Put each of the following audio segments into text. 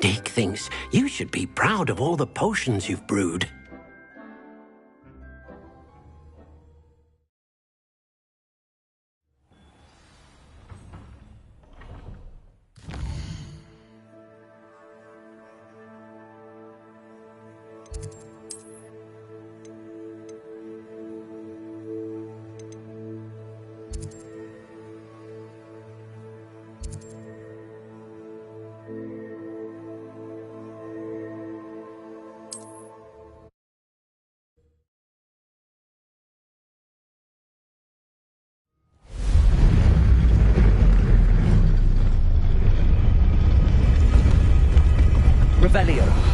Dick thinks you should be proud of all the potions you've brewed. Revelio.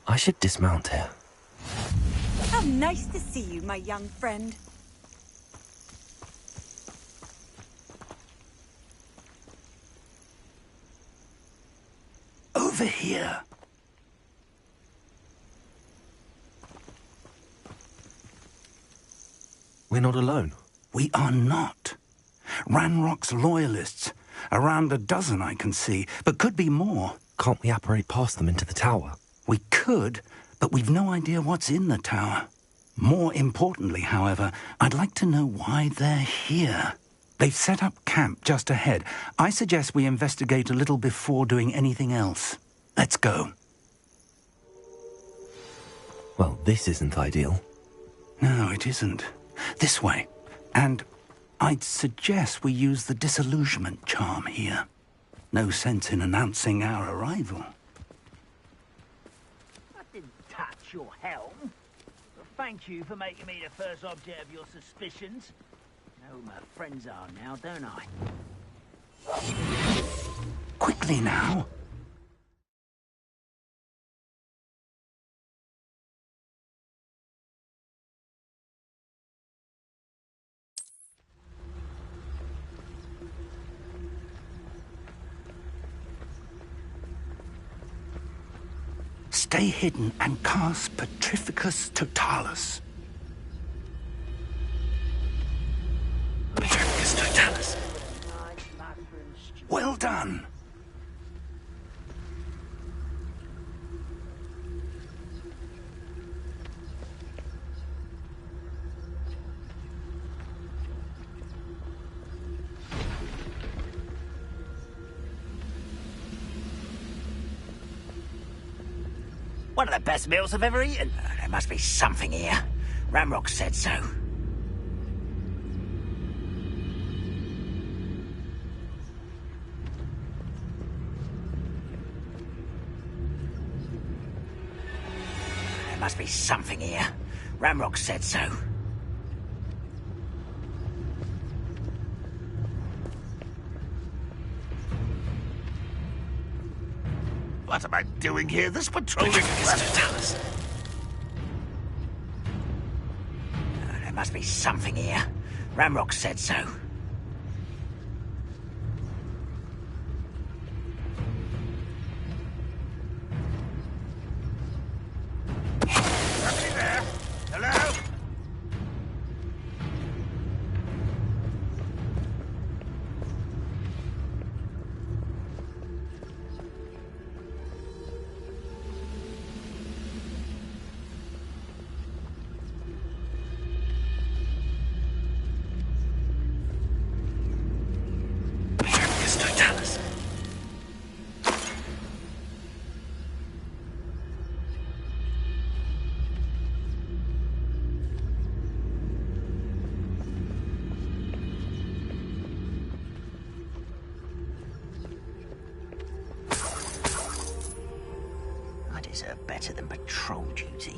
I should dismount here. How nice to see you, my young friend. Over here. We're not alone. We are not. Ranrock's loyalists. Around a dozen I can see, but could be more. Can't we apparate past them into the tower? We could, but we've no idea what's in the tower. More importantly, however, I'd like to know why they're here. They've set up camp just ahead. I suggest we investigate a little before doing anything else. Let's go. Well, this isn't ideal. No, it isn't. This way. And I'd suggest we use the disillusionment charm here. No sense in announcing our arrival. I didn't touch your helm. But thank you for making me the first object of your suspicions. I know who my friends are now, don't I? Quickly now. Stay hidden and cast Petrificus Totalis. Petrificus Totalis. Well done. One of the best meals I've ever eaten. There must be something here. Ramrock said so. There must be something here. Ramrock said so. What am I doing here? This patrolling is... There must be something here. Ramrock said so. Somebody there? Hello? expenses are better than patrol duty.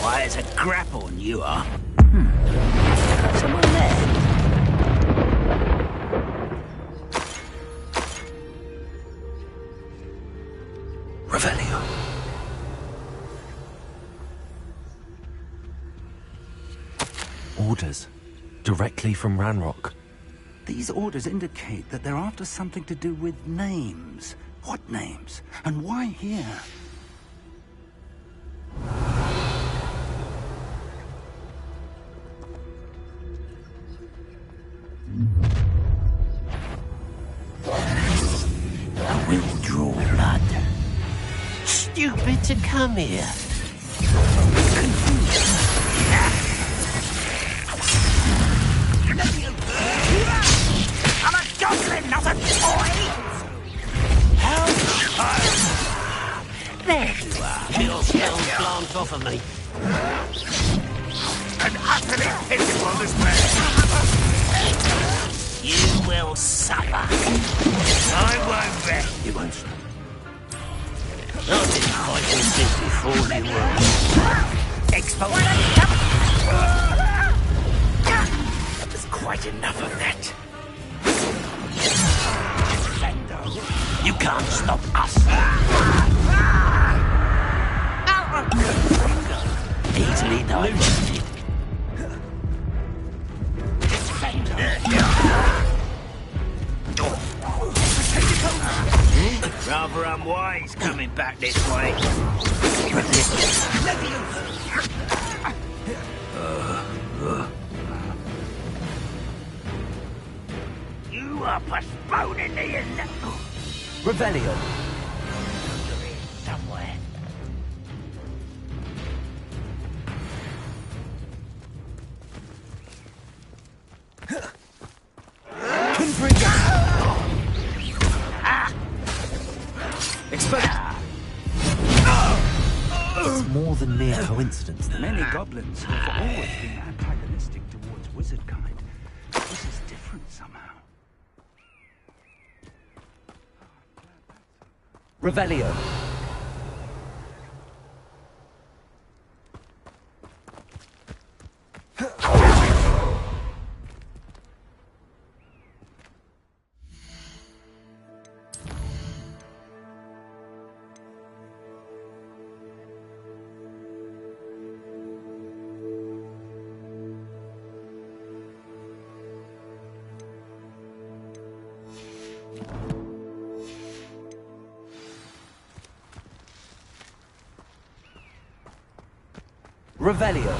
Why, it's a grapple, you are. Someone there. Revelio. Orders. Directly from Ranrock. These orders indicate that they're after something to do with names. What names? And why here? I will draw blood. Stupid to come here. I'm a goblin, not a toy! There you are. Your spells glance off of me. An utterly pitiful display. You will suffer. I won't bet. You won't stop. I've been fighting since before you were. Exposed. There's quite enough of that. You can't stop us. Easily diverted. Rather unwise coming back this way. You are postponing the end. Revelio. Somewhere. It's more than mere coincidence. Many goblins have always been antagonistic towards wizard kind. This is different somehow. Revelio. Revelio.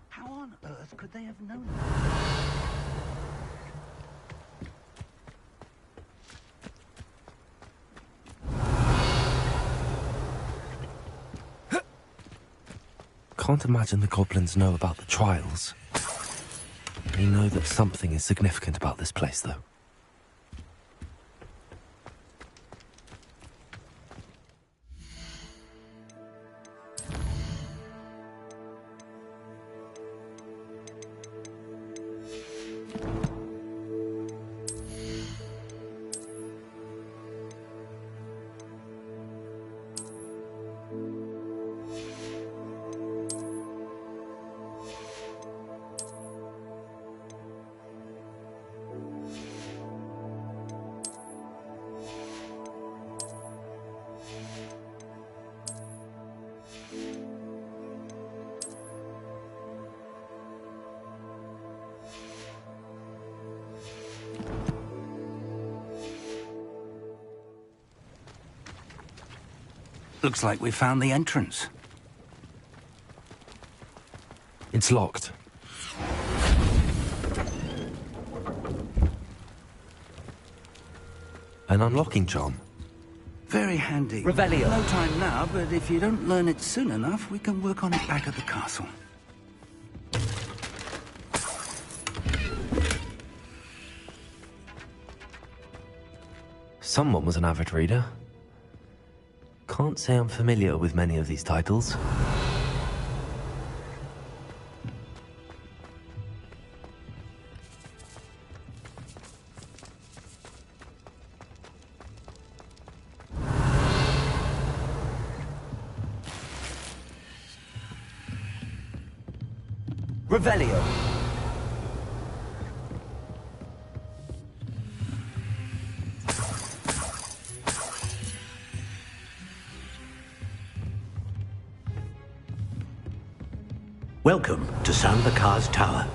How on earth could they have known that? Can't imagine the goblins know about the trials. They know that something is significant about this place, though. Looks like we found the entrance. It's locked. An unlocking charm. Very handy. Revelio. No time now, but if you don't learn it soon enough, we can work on it back at the castle. Someone was an avid reader. Can't say I'm familiar with many of these titles. Revelio. Welcome to Sambakar's Tower.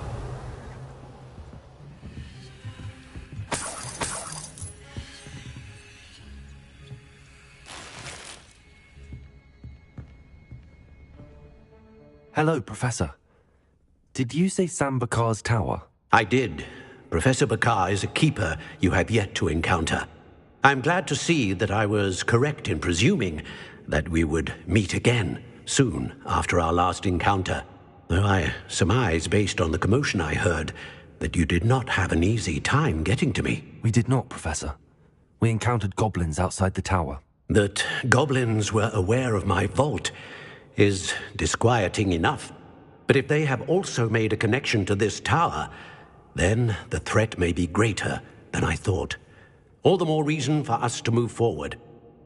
Hello, Professor. Did you say Sambakar's Tower? I did. Professor Bakar is a keeper you have yet to encounter. I'm glad to see that I was correct in presuming that we would meet again soon after our last encounter. Though I surmise, based on the commotion I heard, that you did not have an easy time getting to me. We did not, Professor. We encountered goblins outside the tower. That goblins were aware of my vault is disquieting enough. But if they have also made a connection to this tower, then the threat may be greater than I thought. All the more reason for us to move forward.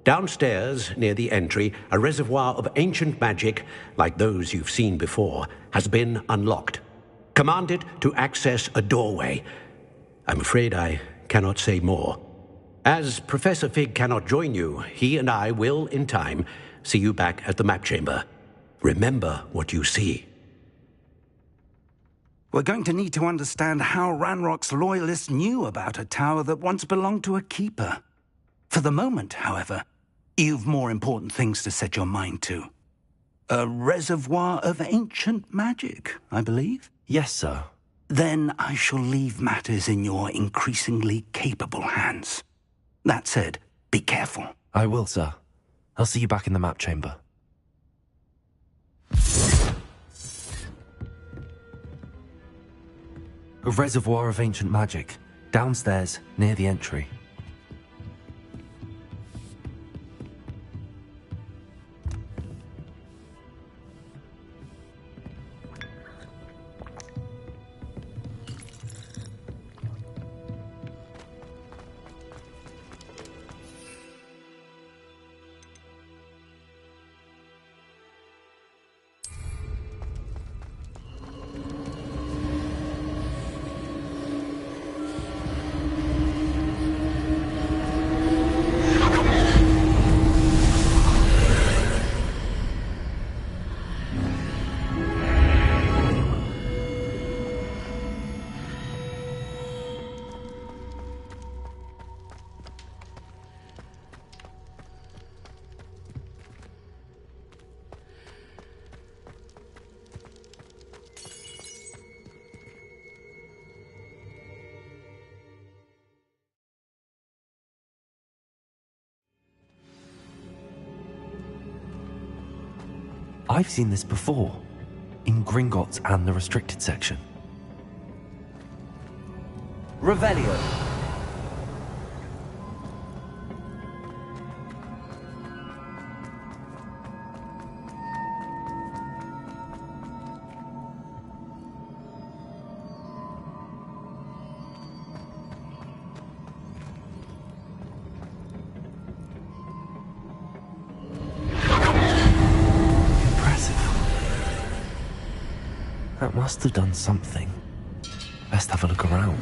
Downstairs, near the entry, a reservoir of ancient magic, like those you've seen before, has been unlocked. Command it to access a doorway. I'm afraid I cannot say more. As Professor Fig cannot join you, he and I will, in time, see you back at the map chamber. Remember what you see. We're going to need to understand how Ranrock's loyalists knew about a tower that once belonged to a keeper. For the moment, however, you've more important things to set your mind to. A reservoir of ancient magic, I believe? Yes, sir. Then I shall leave matters in your increasingly capable hands. That said, be careful. I will, sir. I'll see you back in the map chamber. A reservoir of ancient magic, downstairs, near the entry. I've seen this before, in Gringotts and the restricted section. Revelio. That must have done something. Best have a look around.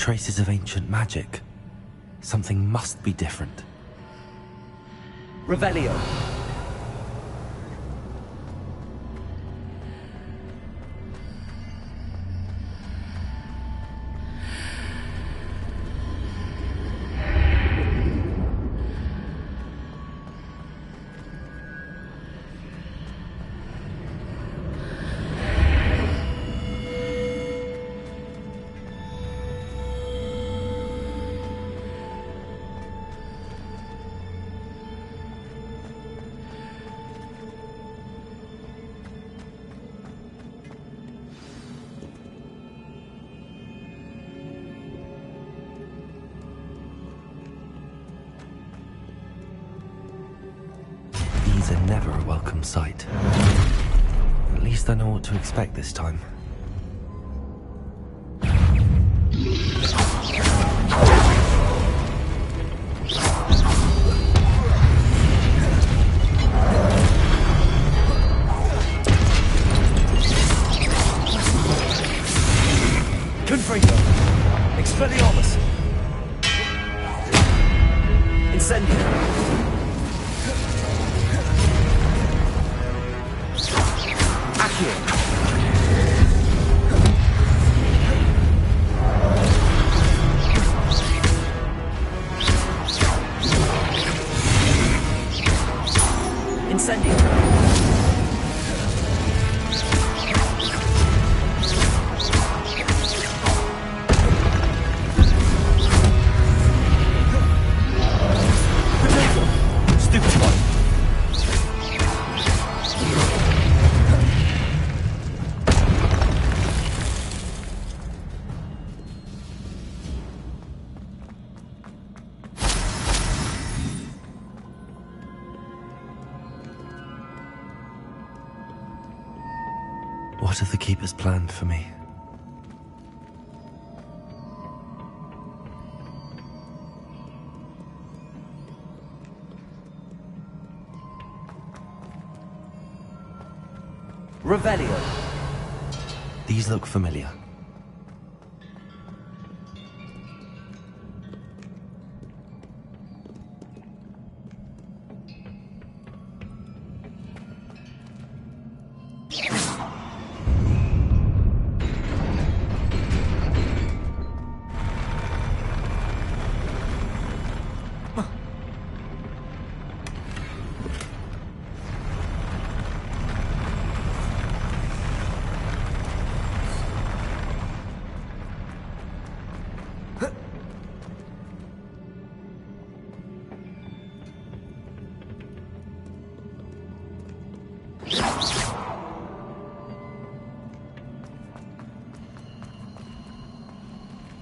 traces of ancient magic. Something must be different. Revelio. These are never a welcome sight. At least I know what to expect this time. Confringo. Expelliarmus. Incendio. Incendio. Stupid one. What have the Keepers planned for me? Revelio. These look familiar.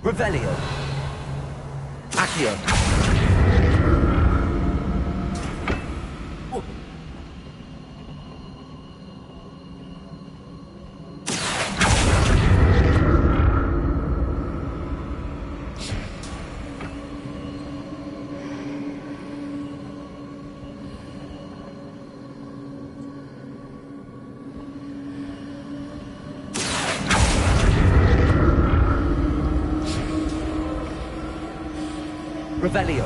Revelio. Accio. Revelio.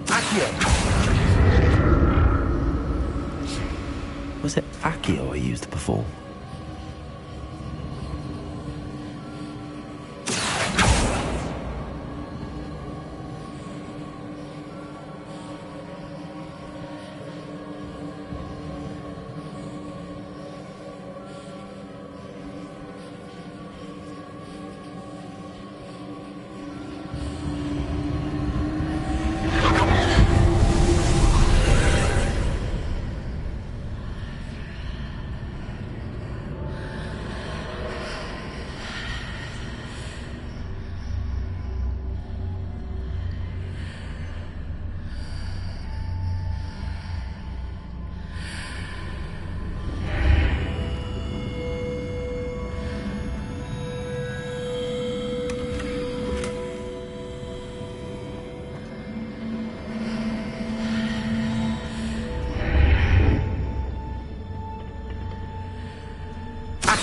Accio. Was it Accio I used before?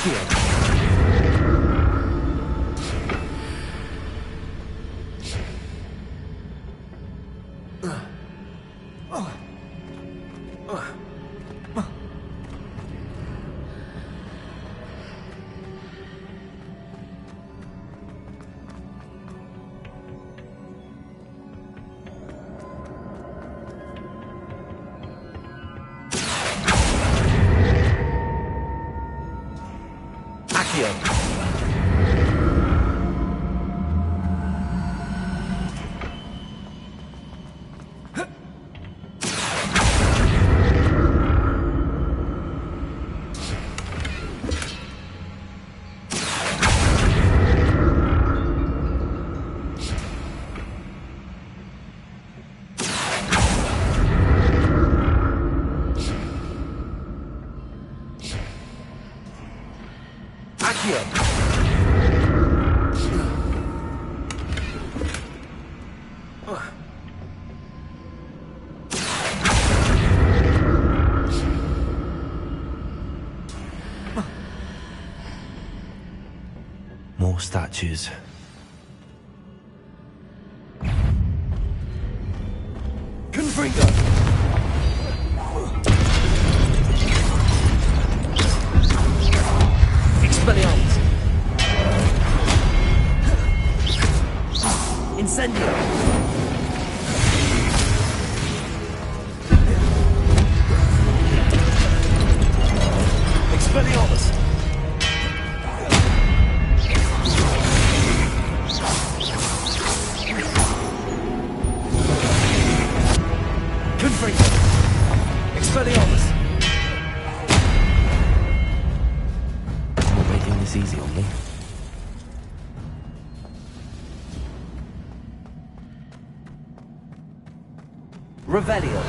Accio. More statues. Confringo. Expelliarmus. Incendio. Expelliarmus. Confringo. Expelliarmus. Not making this easy on me. Revelio.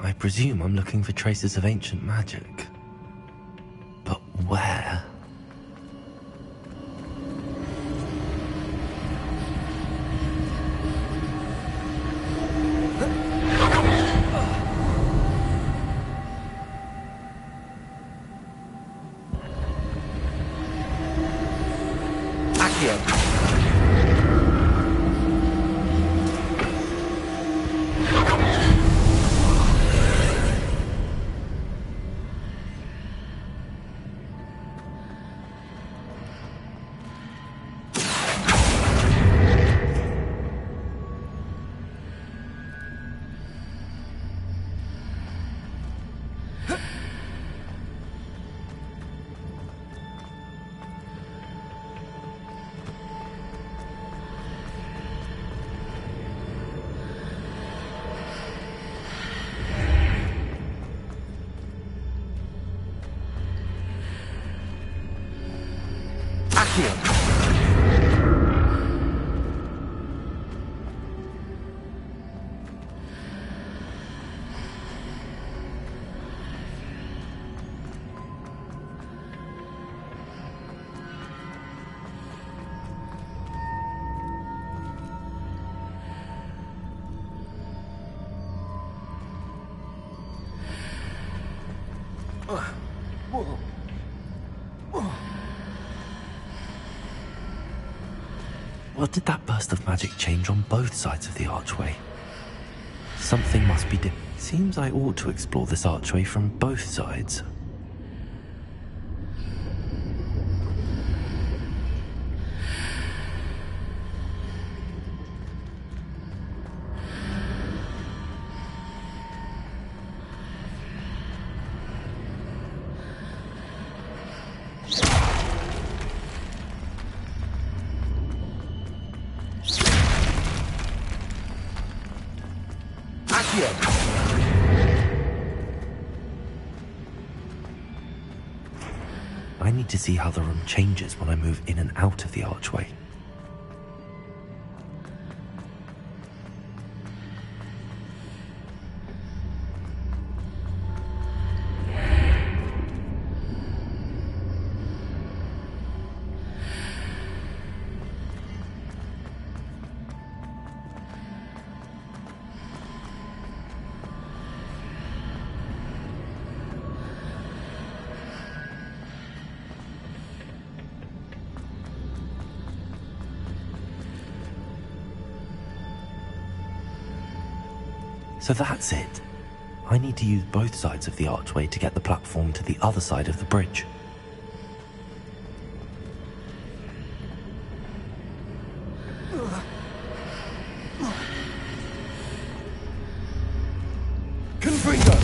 I presume I'm looking for traces of ancient magic. But where? Accio. What did that burst of magic change on both sides of the archway? Something must be different. Seems I ought to explore this archway from both sides. I need to see how the room changes when I move in and out of the archway. So that's it. I need to use both sides of the archway to get the platform to the other side of the bridge. Confringo!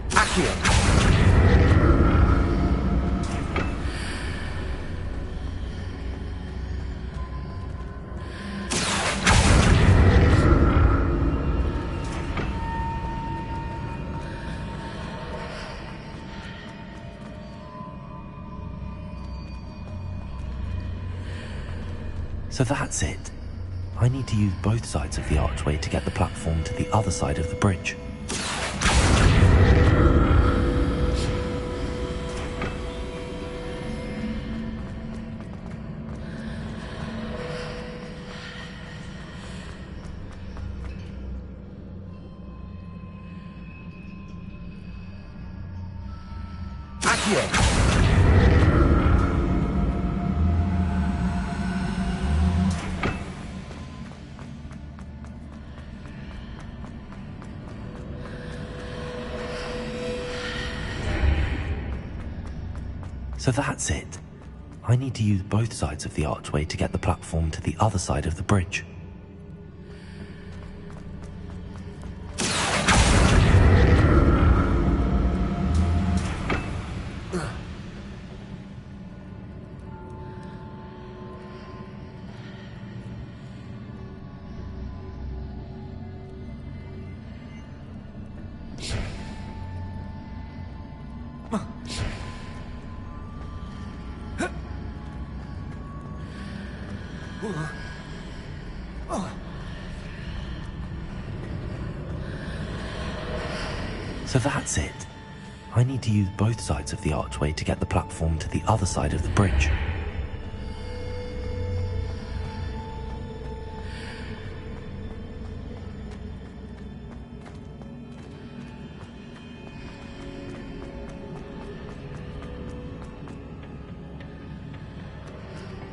Accio! So that's it. I need to use both sides of the archway to get the platform to the other side of the bridge. Accio! So that's it. I need to use both sides of the archway to get the platform to the other side of the bridge. So that's it. I need to use both sides of the archway to get the platform to the other side of the bridge.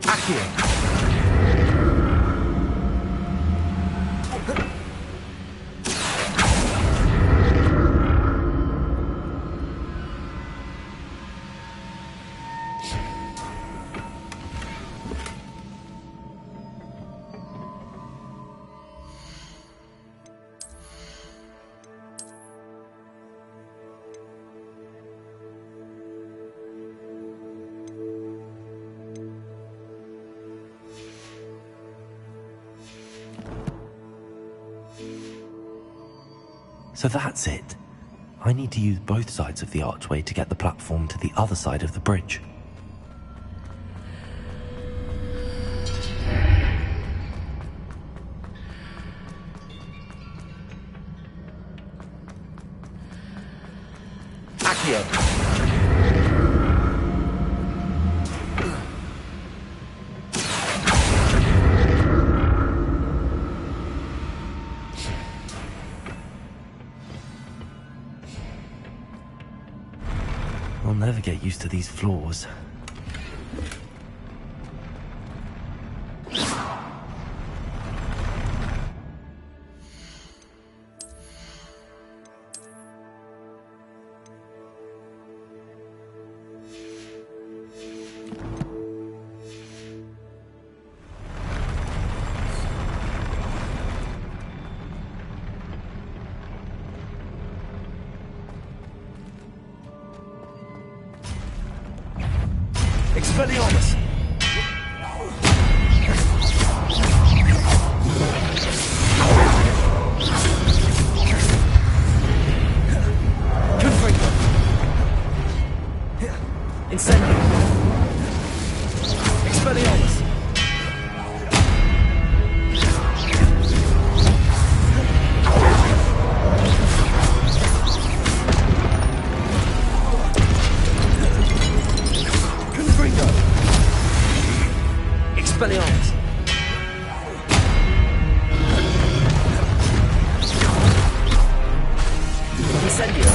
Accio! So that's it. I need to use both sides of the archway to get the platform to the other side of the bridge. Accio! I'll never get used to these floors. Expelliarmus! Confringo! Incendio! Expelliarmus! Expelliarmus! Incendio!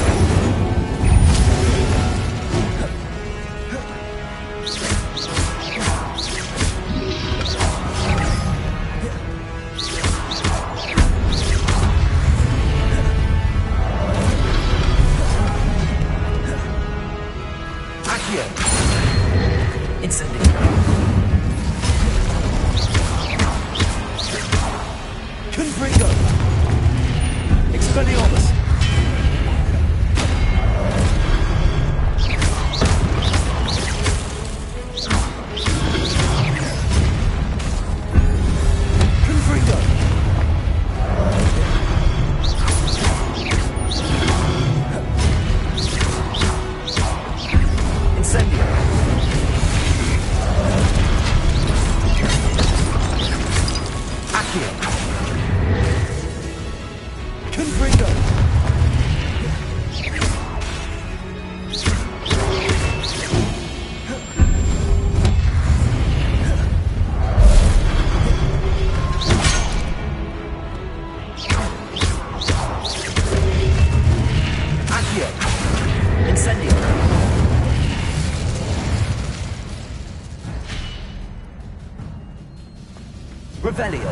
Revelio.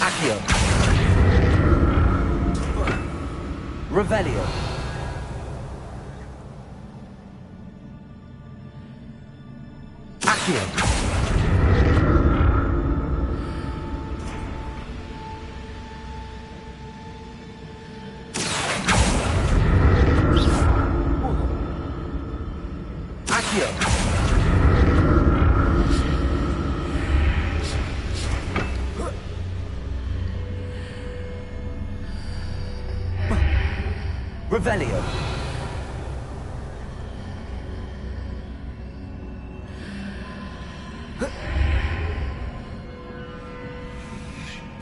Accio. Revelio. Accio. Revelio.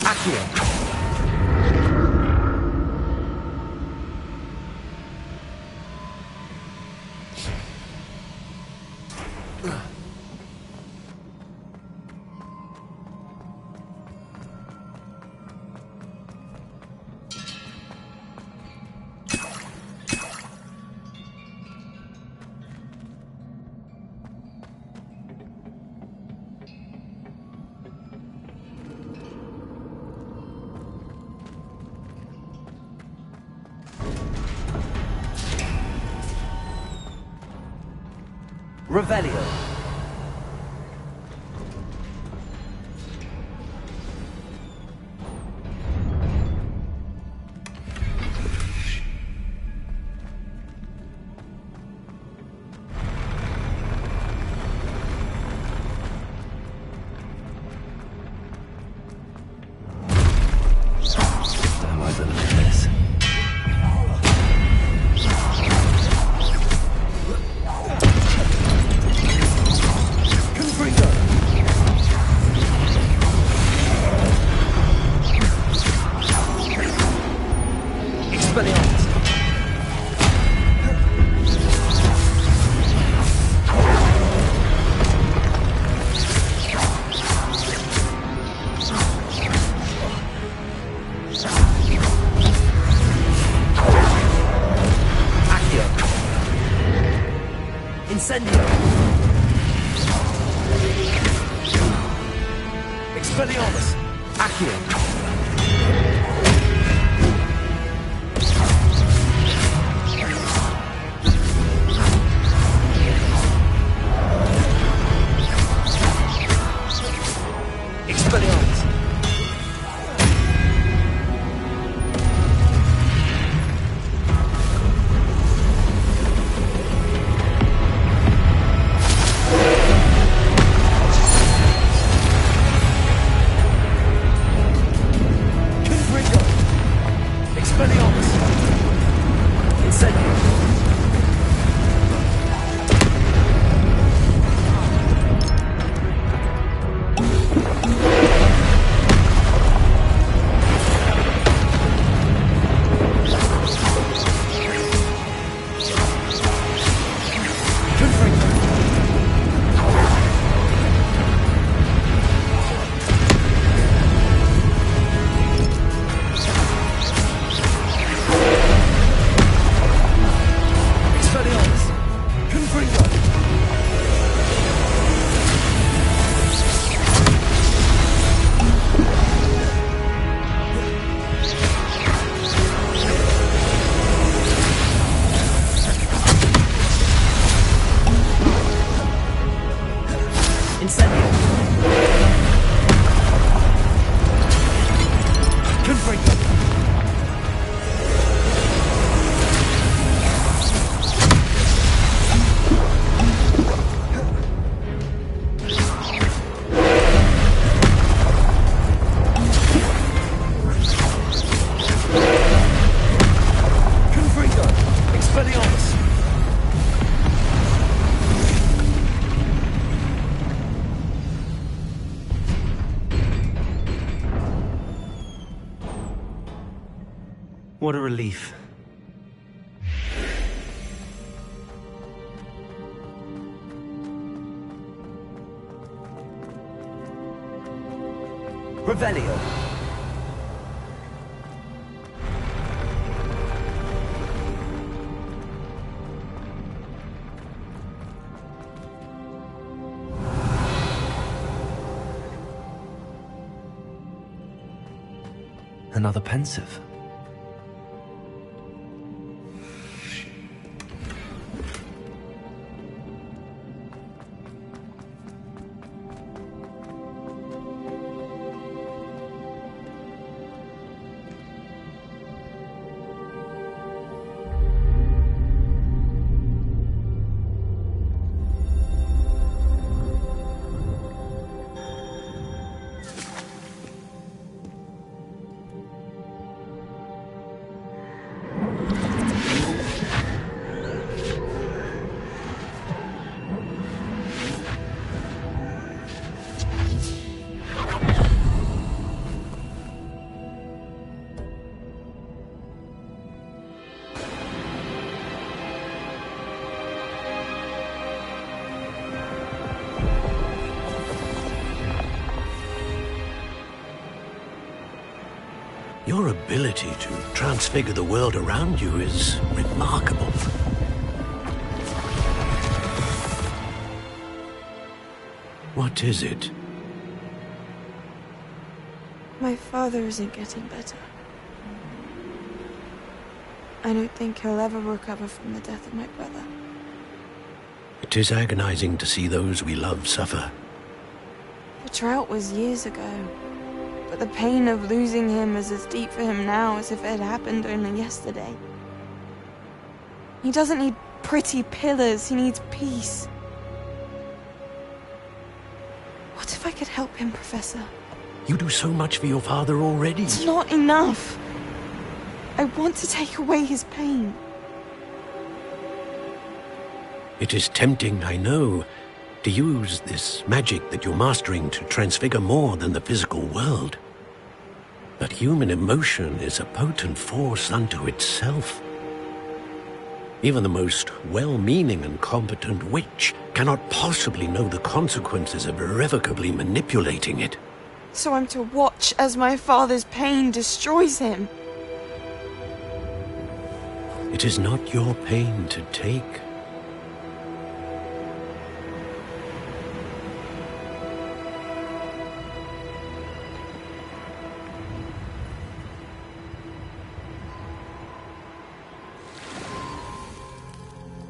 Accio. Revelio. Don't like the look of this. Incendio. Expelliarmus. Accio. Expelliarmus. Expelliarmus. Incendio. Incendio. Confringo. Confringo. Expelliarmus. What a relief. Revelio. Another pensive. Your ability to transfigure the world around you is remarkable. What is it? My father isn't getting better. I don't think he'll ever recover from the death of my brother. It is agonizing to see those we love suffer. The drought was years ago, but the pain of losing him is as deep for him now as if it had happened only yesterday. He doesn't need pretty pillars, he needs peace. What if I could help him, Professor? You do so much for your father already. It's not enough. I want to take away his pain. It is tempting, I know, to use this magic that you're mastering to transfigure more than the physical world. But human emotion is a potent force unto itself. Even the most well-meaning and competent witch cannot possibly know the consequences of irrevocably manipulating it. So I'm to watch as my father's pain destroys him. It is not your pain to take.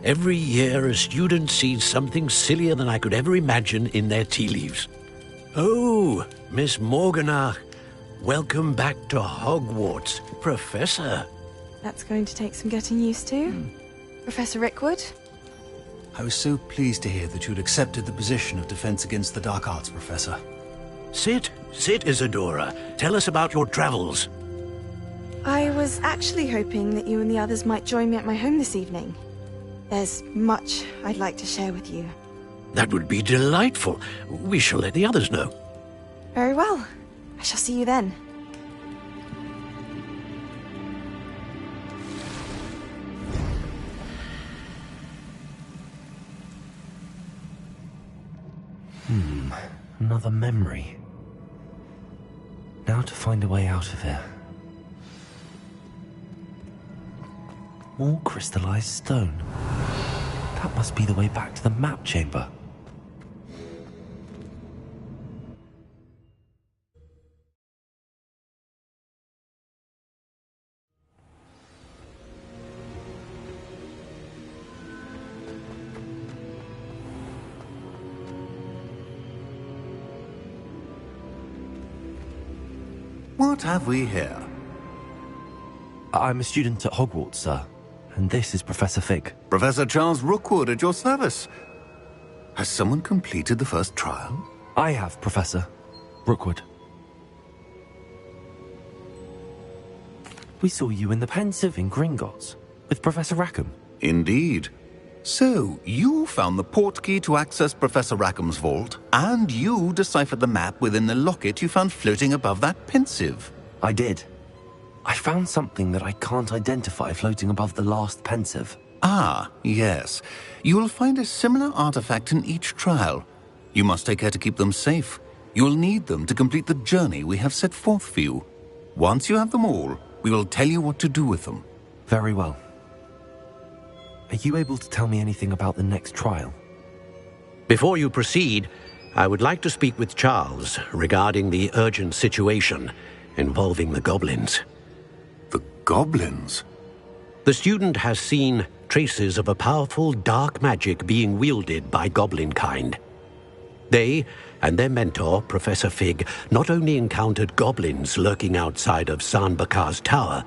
Every year, a student sees something sillier than I could ever imagine in their tea leaves. Oh, Miss Morganach, welcome back to Hogwarts, Professor. That's going to take some getting used to. Professor Rickwood? I was so pleased to hear that you'd accepted the position of Defense Against the Dark Arts, Professor. Sit, Isadora. Tell us about your travels. I was actually hoping that you and the others might join me at my home this evening. There's much I'd like to share with you. That would be delightful. We shall let the others know. Very well. I shall see you then. Another memory. Now to find a way out of here. More crystallized stone. That must be the way back to the map chamber. What have we here? I'm a student at Hogwarts, sir. And this is Professor Fig. Professor Charles Rookwood at your service. Has someone completed the first trial? I have, Professor Rookwood. We saw you in the Pensive in Gringotts with Professor Rackham. Indeed. So, you found the portkey to access Professor Rackham's vault, and you deciphered the map within the locket you found floating above that Pensive. I did. I found something that I can't identify floating above the last Pensive. Ah, yes. You will find a similar artifact in each trial. You must take care to keep them safe. You'll need them to complete the journey we have set forth for you. Once you have them all, we will tell you what to do with them. Very well. Are you able to tell me anything about the next trial? Before you proceed, I would like to speak with Charles regarding the urgent situation involving the goblins. The goblins? The student has seen traces of a powerful dark magic being wielded by goblin kind. They and their mentor, Professor Fig, not only encountered goblins lurking outside of San Bakar's tower,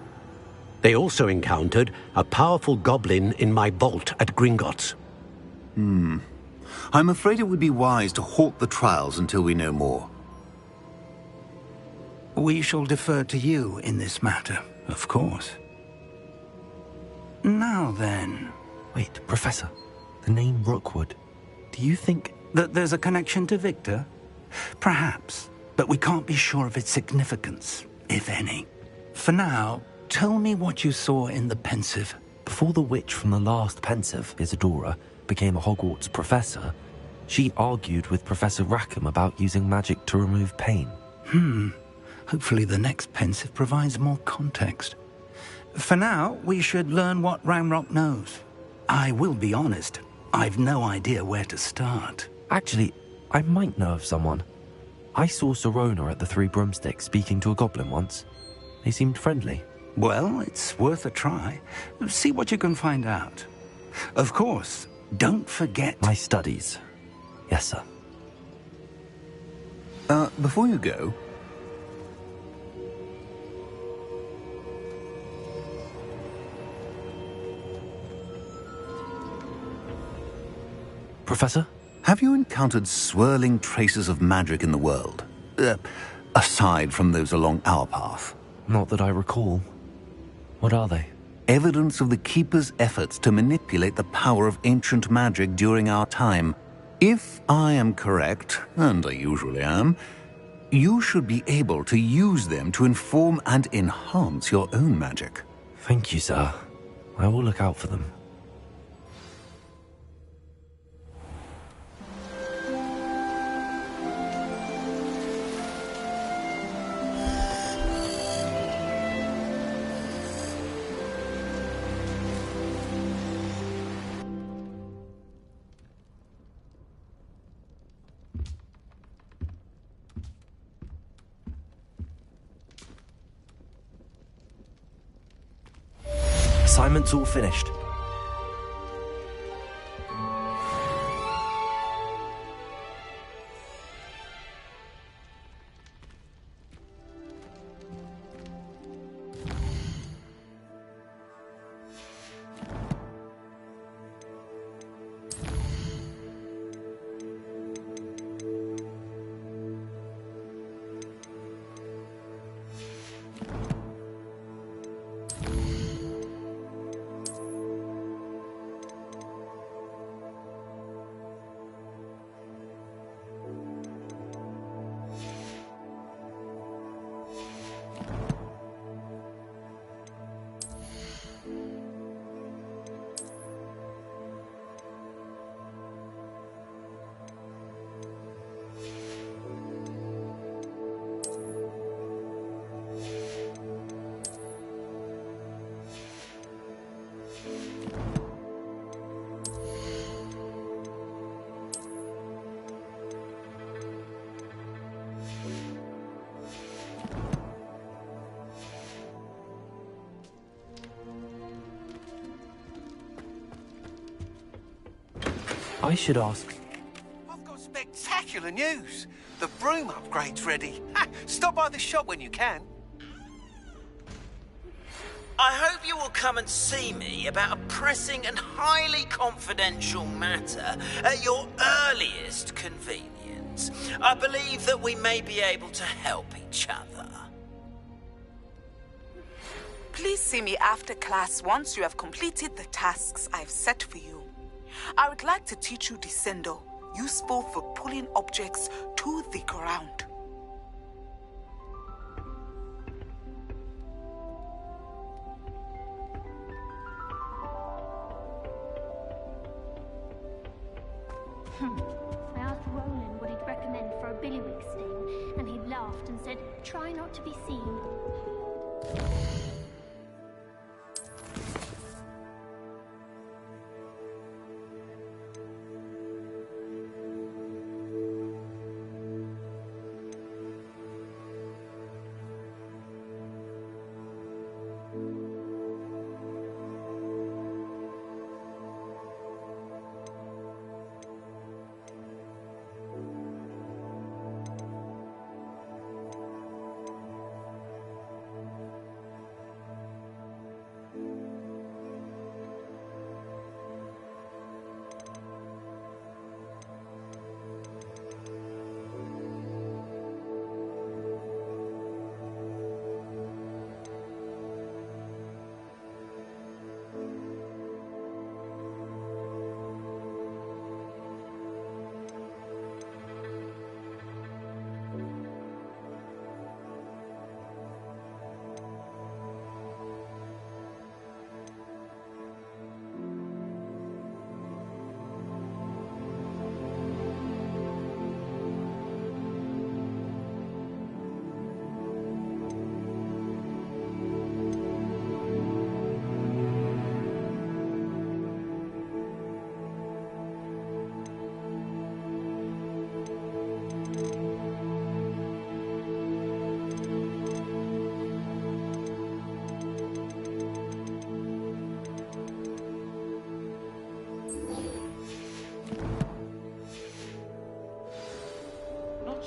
they also encountered a powerful goblin in my vault at Gringotts. I'm afraid it would be wise to halt the trials until we know more. We shall defer to you in this matter, of course. Now then... Wait, Professor. The name Rookwood. Do you think... that there's a connection to Victor? Perhaps, but we can't be sure of its significance, if any. For now, tell me what you saw in the Pensive. Before the witch from the last Pensive, Isadora, became a Hogwarts professor, she argued with Professor Rackham about using magic to remove pain. Hopefully the next Pensive provides more context. For now, we should learn what Ranrock knows. I will be honest, I've no idea where to start. Actually, I might know of someone. I saw Sirona at the Three Broomsticks speaking to a goblin once. They seemed friendly. Well, it's worth a try. See what you can find out. Of course, don't forget... My studies. Yes, sir. Before you go... Professor? Have you encountered swirling traces of magic in the world? Aside from those along our path? Not that I recall. What are they? Evidence of the Keeper's efforts to manipulate the power of ancient magic during our time. If I am correct, and I usually am, you should be able to use them to inform and enhance your own magic. Thank you, sir. I will look out for them. Assignment's all finished. I should ask... I've got spectacular news. The broom upgrade's ready. Ha! Stop by the shop when you can. I hope you will come and see me about a pressing and highly confidential matter at your earliest convenience. I believe that we may be able to help each other. Please see me after class once you have completed the tasks I've set for you. I would like to teach you Descendo, useful for pulling objects to the ground. I asked Roland what he'd recommend. recommend for a billywig sting, and he laughed and said, "Try not to be seen."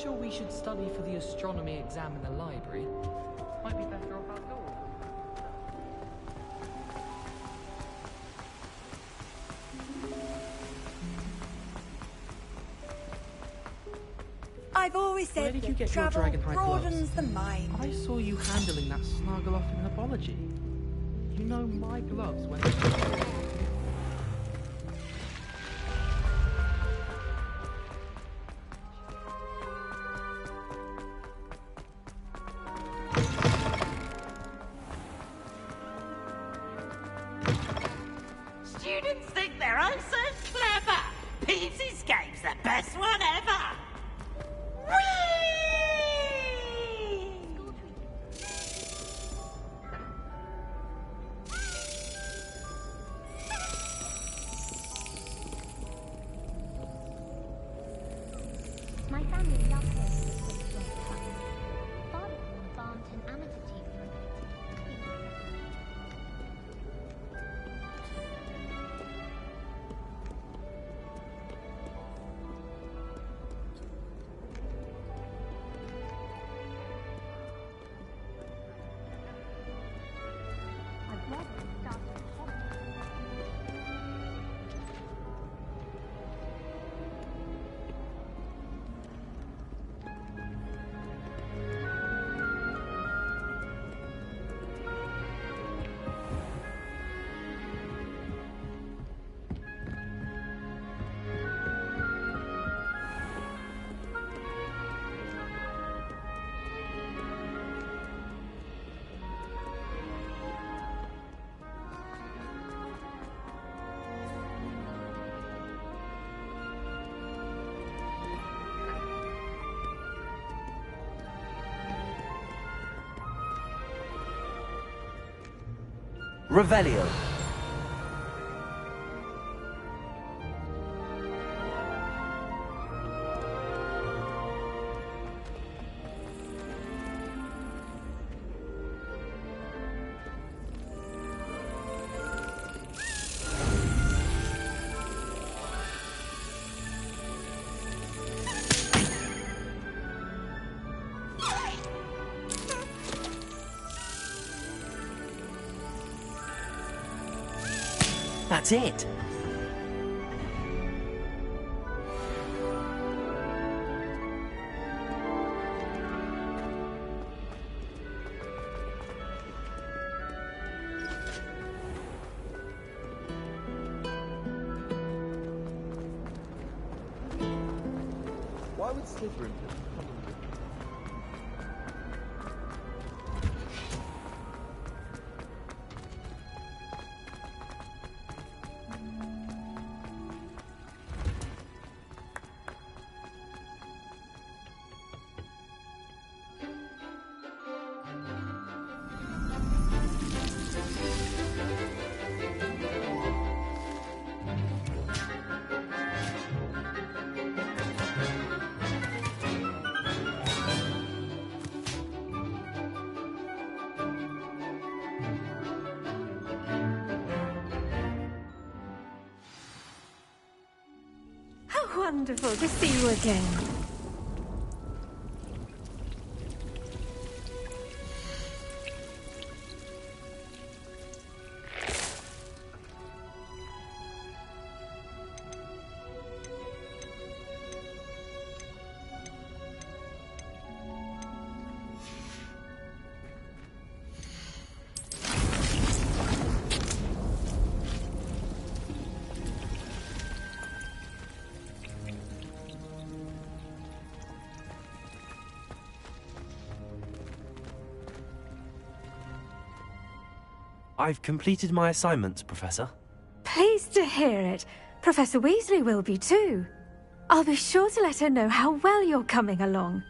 Sure we should study for the astronomy exam in the library. Might be better off outdoors. I've always said Where did you that get your travel dragonhide broadens gloves? the mind. I saw you handling that snuggle off in Herbology. You know my gloves when Students think they're oh so clever. Pete's Escape's the best one ever. My family loves going to the Swiss World Cup. Father was on the Barnton amateur team for a bit. I'd rather start at the hospital. Revelio. That's it. Why would Slytherin do? wonderful to see you again. I've completed my assignments, Professor. Pleased to hear it. Professor Weasley will be too. I'll be sure to let her know how well you're coming along.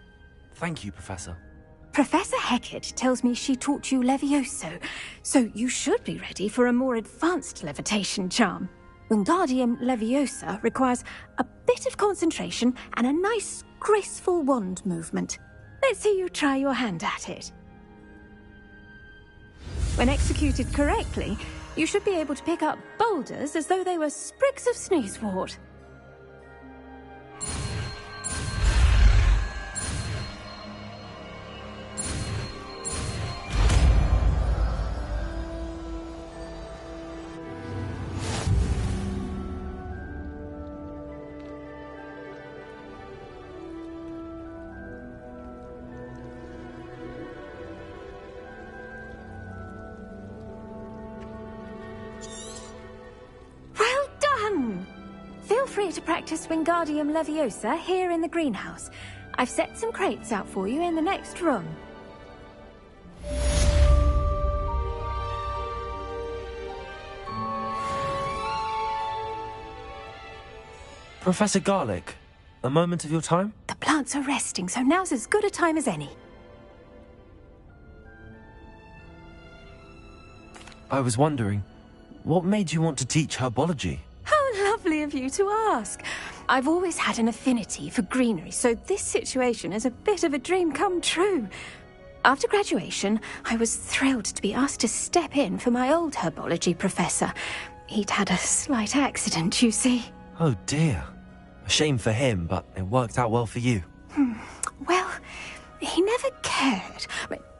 Thank you, Professor. Professor Hecat tells me she taught you Levioso, so you should be ready for a more advanced levitation charm. Wingardium Leviosa requires a bit of concentration and a nice, graceful wand movement. Let's see you try your hand at it. When executed correctly, you should be able to pick up boulders as though they were sprigs of sneezewort. Feel free to practice Wingardium Leviosa here in the greenhouse. I've set some crates out for you in the next room. Professor Garlick, a moment of your time? The plants are resting, so now's as good a time as any. I was wondering, what made you want to teach herbology? How lovely of you to ask. I've always had an affinity for greenery, so this situation is a bit of a dream come true. After graduation, I was thrilled to be asked to step in for my old herbology professor. He'd had a slight accident, you see. Oh dear. A shame for him, but it worked out well for you. Well, he never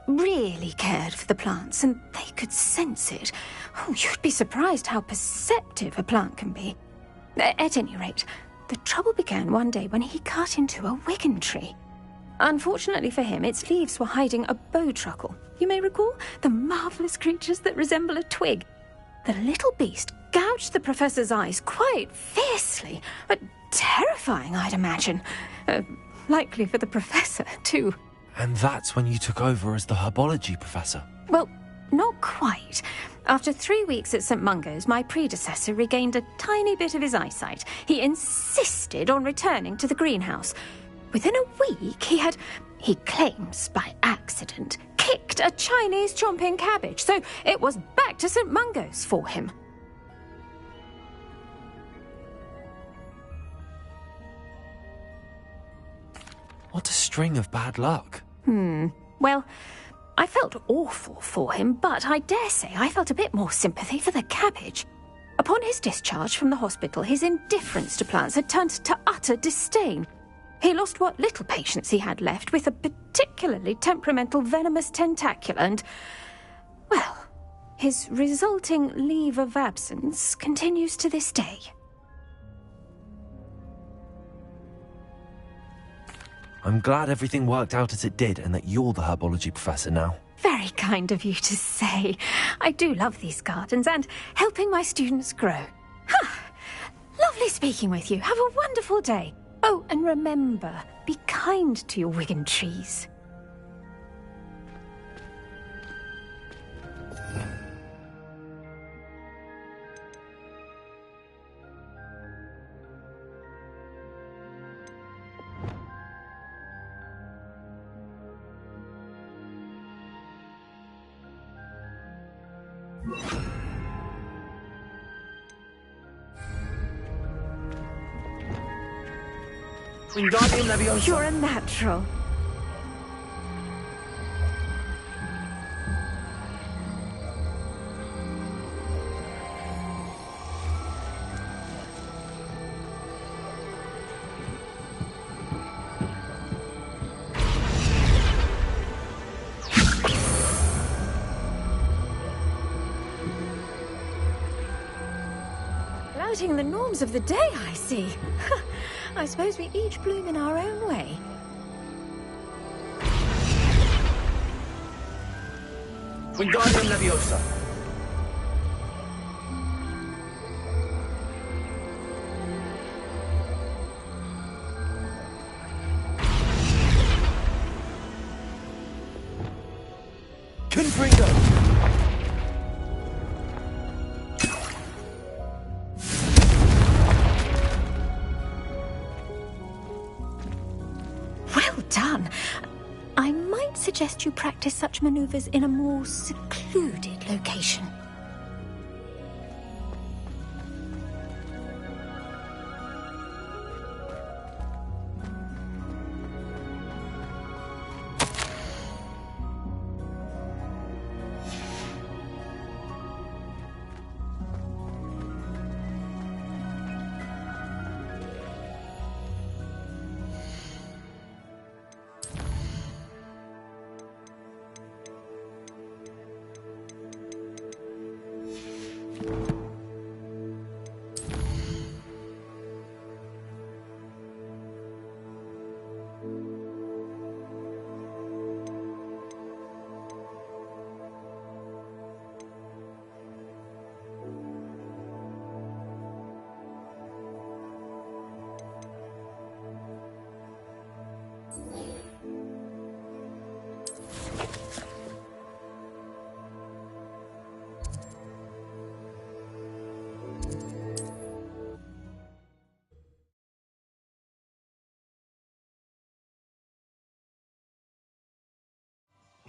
really cared for the plants, and they could sense it. Oh, you'd be surprised how perceptive a plant can be. At any rate, the trouble began one day when he cut into a wigan tree. Unfortunately for him, its leaves were hiding a bowtruckle. You may recall the marvellous creatures that resemble a twig. The little beast gouged the professor's eyes quite fiercely. Terrifying, I'd imagine. Likely for the professor, too. And that's when you took over as the herbology professor? Well, not quite. After 3 weeks at St. Mungo's, my predecessor regained a tiny bit of his eyesight. He insisted on returning to the greenhouse. Within a week, he claims by accident, kicked a Chinese chomping cabbage, so it was back to St. Mungo's for him. What a string of bad luck. Well, I felt awful for him, but I dare say I felt a bit more sympathy for the cabbage. Upon his discharge from the hospital, his indifference to plants had turned to utter disdain. He lost what little patience he had left with a particularly temperamental venomous tentacula and, well, his resulting leave of absence continues to this day. I'm glad everything worked out as it did and that you're the herbology professor now. Very kind of you to say. I do love these gardens and helping my students grow. Lovely speaking with you. Have a wonderful day. Oh, and remember, be kind to your wigan trees. Wingardium Leviosa. You're a natural. subverting the norms of the day, I see. I suppose we each bloom in our own way. Wingardium Leviosa. Confringo. Well done. I might suggest you practice such maneuvers in a more secluded location.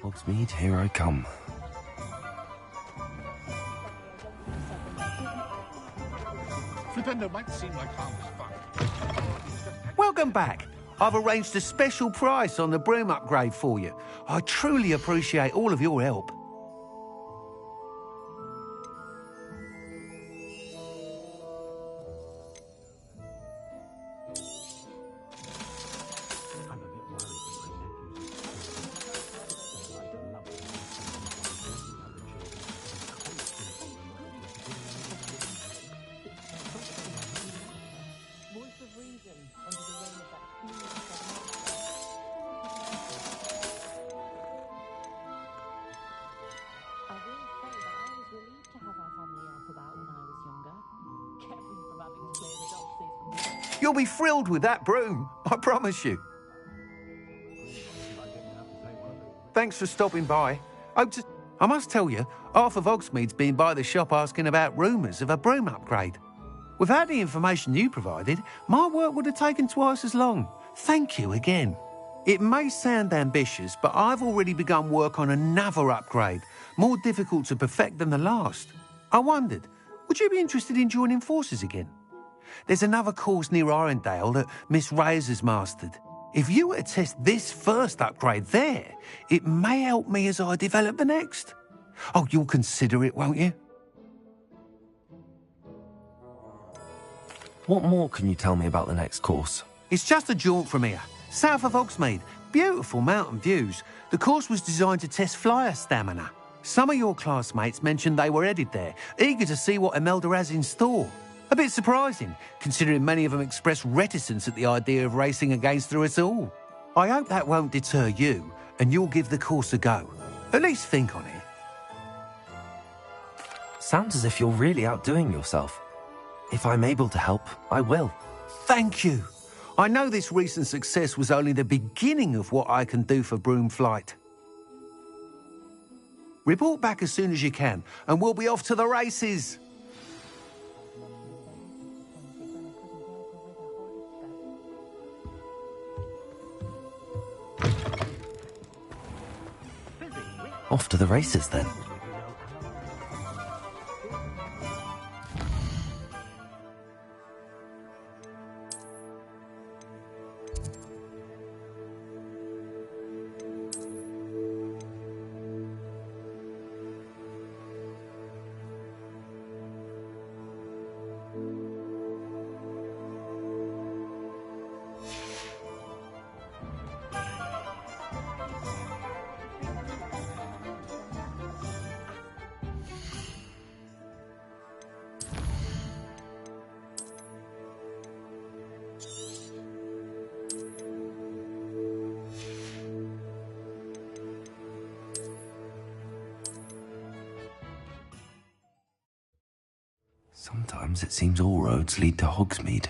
Hogsmeade, here I come. Flipendo might seem like harmless fun. Welcome back. I've arranged a special price on the broom upgrade for you. I truly appreciate all of your help. You'll be thrilled with that broom, I promise you. Thanks for stopping by. I must tell you, half of Hogsmeade's been by the shop asking about rumours of a broom upgrade. Without the information you provided, my work would have taken twice as long. Thank you again. It may sound ambitious, but I've already begun work on another upgrade, more difficult to perfect than the last. I wondered, would you be interested in joining forces again? There's another course near Irondale that Miss Reyes has mastered. If you were to test this first upgrade there, it may help me as I develop the next. Oh, you'll consider it, won't you? What more can you tell me about the next course? It's just a jaunt from here, south of Hogsmeade. Beautiful mountain views. The course was designed to test flyer stamina. Some of your classmates mentioned they were headed there, eager to see what Imelda has in store. A bit surprising, considering many of them expressed reticence at the idea of racing against her at all. I hope that won't deter you, and you'll give the course a go. At least think on it. Sounds as if you're really outdoing yourself. If I'm able to help, I will. Thank you. I know this recent success was only the beginning of what I can do for broom flight. Report back as soon as you can, and we'll be off to the races. Off to the races, then. Sometimes it seems all roads lead to Hogsmeade.